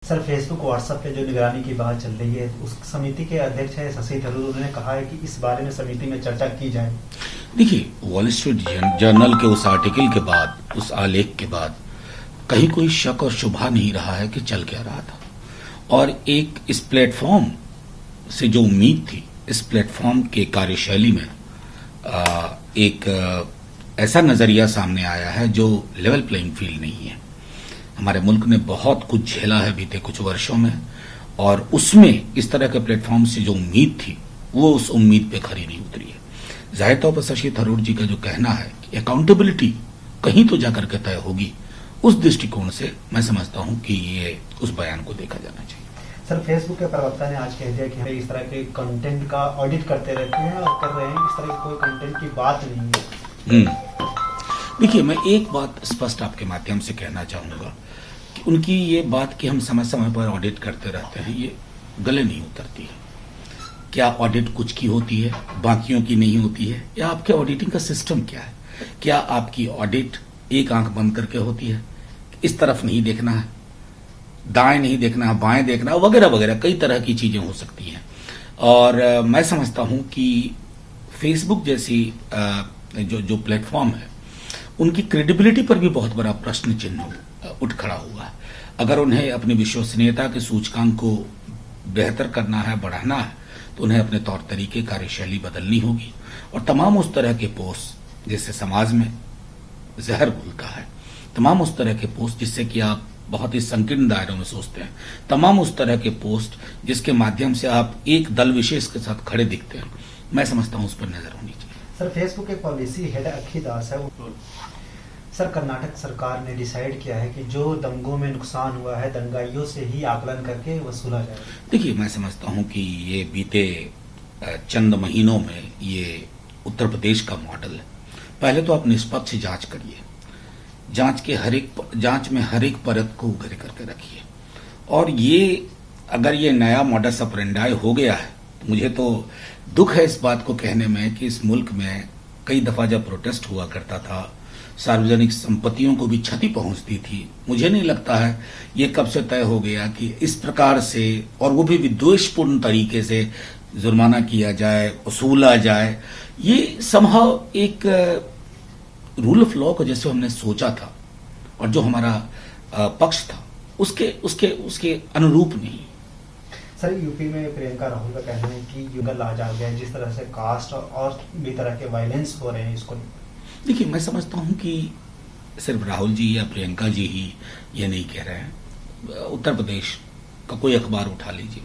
Sir, Facebook WhatsApp पे जो निगरानी की बात चल रही है, उस समिति के अध्यक्ष है शशि थरूर, उन्होंने कहा है कि इस बारे में समिति में चर्चा की जाए। देखिए, वॉल स्ट्रीट जर्नल के उस आर्टिकल के बाद, उस आलेख के बाद कहीं कोई शक और शुबा नहीं रहा है कि चल क्या रहा था। और एक इस प्लेटफॉर्म से जो उम्मीद थी, इस प्लेटफॉर्म के कार्यशैली में एक ऐसा नजरिया सामने आया है जो लेवल प्लेइंग फील्ड नहीं है। हमारे मुल्क ने बहुत कुछ झेला है बीते कुछ वर्षों में, और उसमें इस तरह के प्लेटफॉर्म से जो उम्मीद थी वो उस उम्मीद पे खरी नहीं उतरी है। जाहिर तौर पर शशि थरूर जी का जो कहना है कि अकाउंटेबिलिटी कहीं तो जाकर के तय होगी, उस दृष्टिकोण से मैं समझता हूं कि ये उस बयान को देखा जाना चाहिए। सर, फेसबुक के प्रवक्ता ने आज कह दिया कि हम इस तरह के कंटेंट का ऑडिट करते रहते हैं और कर रहे हैं, इस तरह की कोई कंटेंट की बात नहीं है। देखिए, मैं एक बात स्पष्ट आपके माध्यम से कहना चाहूंगा कि उनकी ये बात कि हम समय समय पर ऑडिट करते रहते हैं, ये गले नहीं उतरती है। क्या ऑडिट कुछ की होती है, बाकियों की नहीं होती है, या आपके ऑडिटिंग का सिस्टम क्या है? क्या आपकी ऑडिट एक आंख बंद करके होती है, इस तरफ नहीं देखना है, दाएं नहीं देखना है, बाएं देखना है, वगैरह वगैरह कई तरह की चीजें हो सकती हैं। और मैं समझता हूं कि फेसबुक जैसी जो प्लेटफॉर्म है, उनकी क्रेडिबिलिटी पर भी बहुत बड़ा प्रश्न चिन्ह उठ खड़ा हुआ है। अगर उन्हें अपनी विश्वसनीयता के सूचकांक को बेहतर करना है, बढ़ाना है, तो उन्हें अपने तौर तरीके, कार्यशैली बदलनी होगी। और तमाम उस तरह के पोस्ट जिससे समाज में जहर घुलता है, तमाम उस तरह के पोस्ट जिससे कि आप बहुत ही संकीर्ण दायरों में सोचते हैं, तमाम उस तरह के पोस्ट जिसके माध्यम से आप एक दल विशेष के साथ खड़े दिखते हैं, मैं समझता हूं उस पर नजर होनी चाहिए। सर, फेसबुक के पॉलिसी हेड अखी दास है। सर, कर्नाटक सरकार ने डिसाइड किया है कि जो दंगों में नुकसान हुआ है, दंगाइयों से ही आकलन करके वसूला जाए। देखिए, मैं समझता हूं कि ये बीते चंद महीनों में ये उत्तर प्रदेश का मॉडल है। पहले तो आप निष्पक्ष जांच करिए, जांच में हर एक परत को उघार करके रखिए। और ये अगर ये नया मॉडस ऑपरेंडाई हो गया है, मुझे तो दुख है इस बात को कहने में कि इस मुल्क में कई दफा जब प्रोटेस्ट हुआ करता था, सार्वजनिक संपत्तियों को भी क्षति पहुंचती थी। मुझे नहीं लगता है ये कब से तय हो गया कि इस प्रकार से, और वो भी विद्वेषपूर्ण तरीके से जुर्माना किया जाए, वसूला जाए। ये समहाउ एक रूल ऑफ लॉ को जैसे हमने सोचा था और जो हमारा पक्ष था, उसके अनुरूप नहीं। सर, यूपी में प्रियंका राहुल का कहना है कि युगल आ जा गया, जिस तरह से कास्ट और भी तरह के वायलेंस हो रहे हैं, इसको देखिए, मैं समझता हूं कि सिर्फ राहुल जी या प्रियंका जी ही ये नहीं कह रहे हैं। उत्तर प्रदेश का कोई अखबार उठा लीजिए,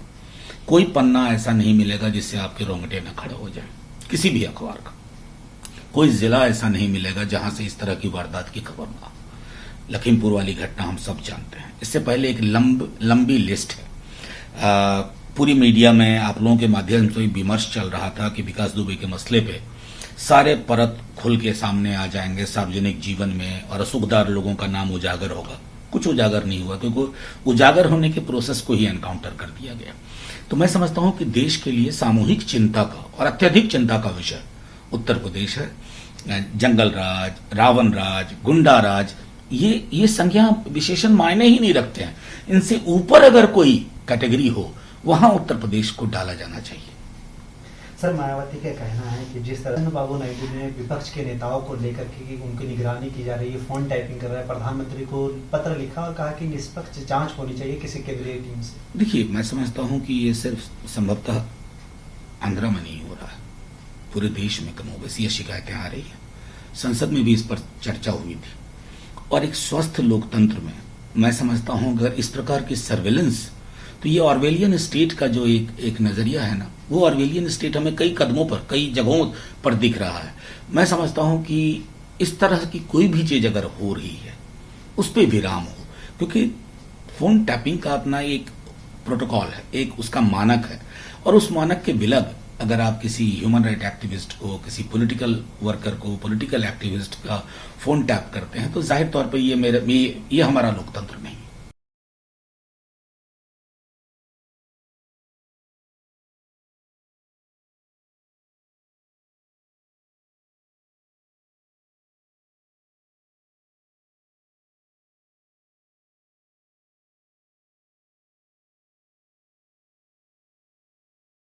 कोई पन्ना ऐसा नहीं मिलेगा जिससे आपके रोंगटे न खड़े हो जाए, किसी भी अखबार का। कोई जिला ऐसा नहीं मिलेगा जहां से इस तरह की वारदात की खबर ना। लखीमपुर वाली घटना हम सब जानते हैं। इससे पहले एक लंबी लिस्ट है। पूरी मीडिया में आप लोगों के माध्यम से विमर्श चल रहा था कि विकास दुबे के मसले पे सारे परत खुल के सामने आ जाएंगे सार्वजनिक जीवन में, और असुखदार लोगों का नाम उजागर होगा। कुछ उजागर नहीं हुआ, क्योंकि उजागर होने के प्रोसेस को ही एनकाउंटर कर दिया गया। तो मैं समझता हूं कि देश के लिए सामूहिक चिंता का और अत्यधिक चिंता का विषय उत्तर प्रदेश है। जंगल राज, रावण राज, गुंडा राज, ये संज्ञा विशेषण मायने ही नहीं रखते हैं। इनसे ऊपर अगर कोई कैटेगरी हो, वहां उत्तर प्रदेश को डाला जाना चाहिए। सर, मायावती का कहना है कि जिस तरह बाबू नायडू ने विपक्ष के नेताओं को लेकर के उनकी निगरानी की जा रही है, फोन टाइपिंग कर रहा है, प्रधानमंत्री को पत्र लिखा और कहा कि निष्पक्ष जांच होनी चाहिए किसी केंद्रीय टीम से। देखिए, मैं समझता हूं कि ये सिर्फ संभवतः आंध्र में नहीं हो रहा है, पूरे देश में कमोबेश ये शिकायतें आ रही है। संसद में भी इस पर चर्चा हुई थी। और एक स्वस्थ लोकतंत्र में मैं समझता हूं अगर इस प्रकार की सर्वेलेंस, तो ये ऑर्वेलियन स्टेट का जो एक नजरिया है ना, वो ऑर्वेलियन स्टेट हमें कई कदमों पर, कई जगहों पर दिख रहा है। मैं समझता हूं कि इस तरह की कोई भी चीज अगर हो रही है, उस पर विराम हो, क्योंकि फोन टैपिंग का अपना एक प्रोटोकॉल है, एक उसका मानक है। और उस मानक के विलग अगर आप किसी ह्यूमन राइट एक्टिविस्ट को, किसी पॉलिटिकल वर्कर को, पॉलिटिकल एक्टिविस्ट का फोन टैप करते हैं, तो जाहिर तौर पर ये हमारा लोकतंत्र नहीं है।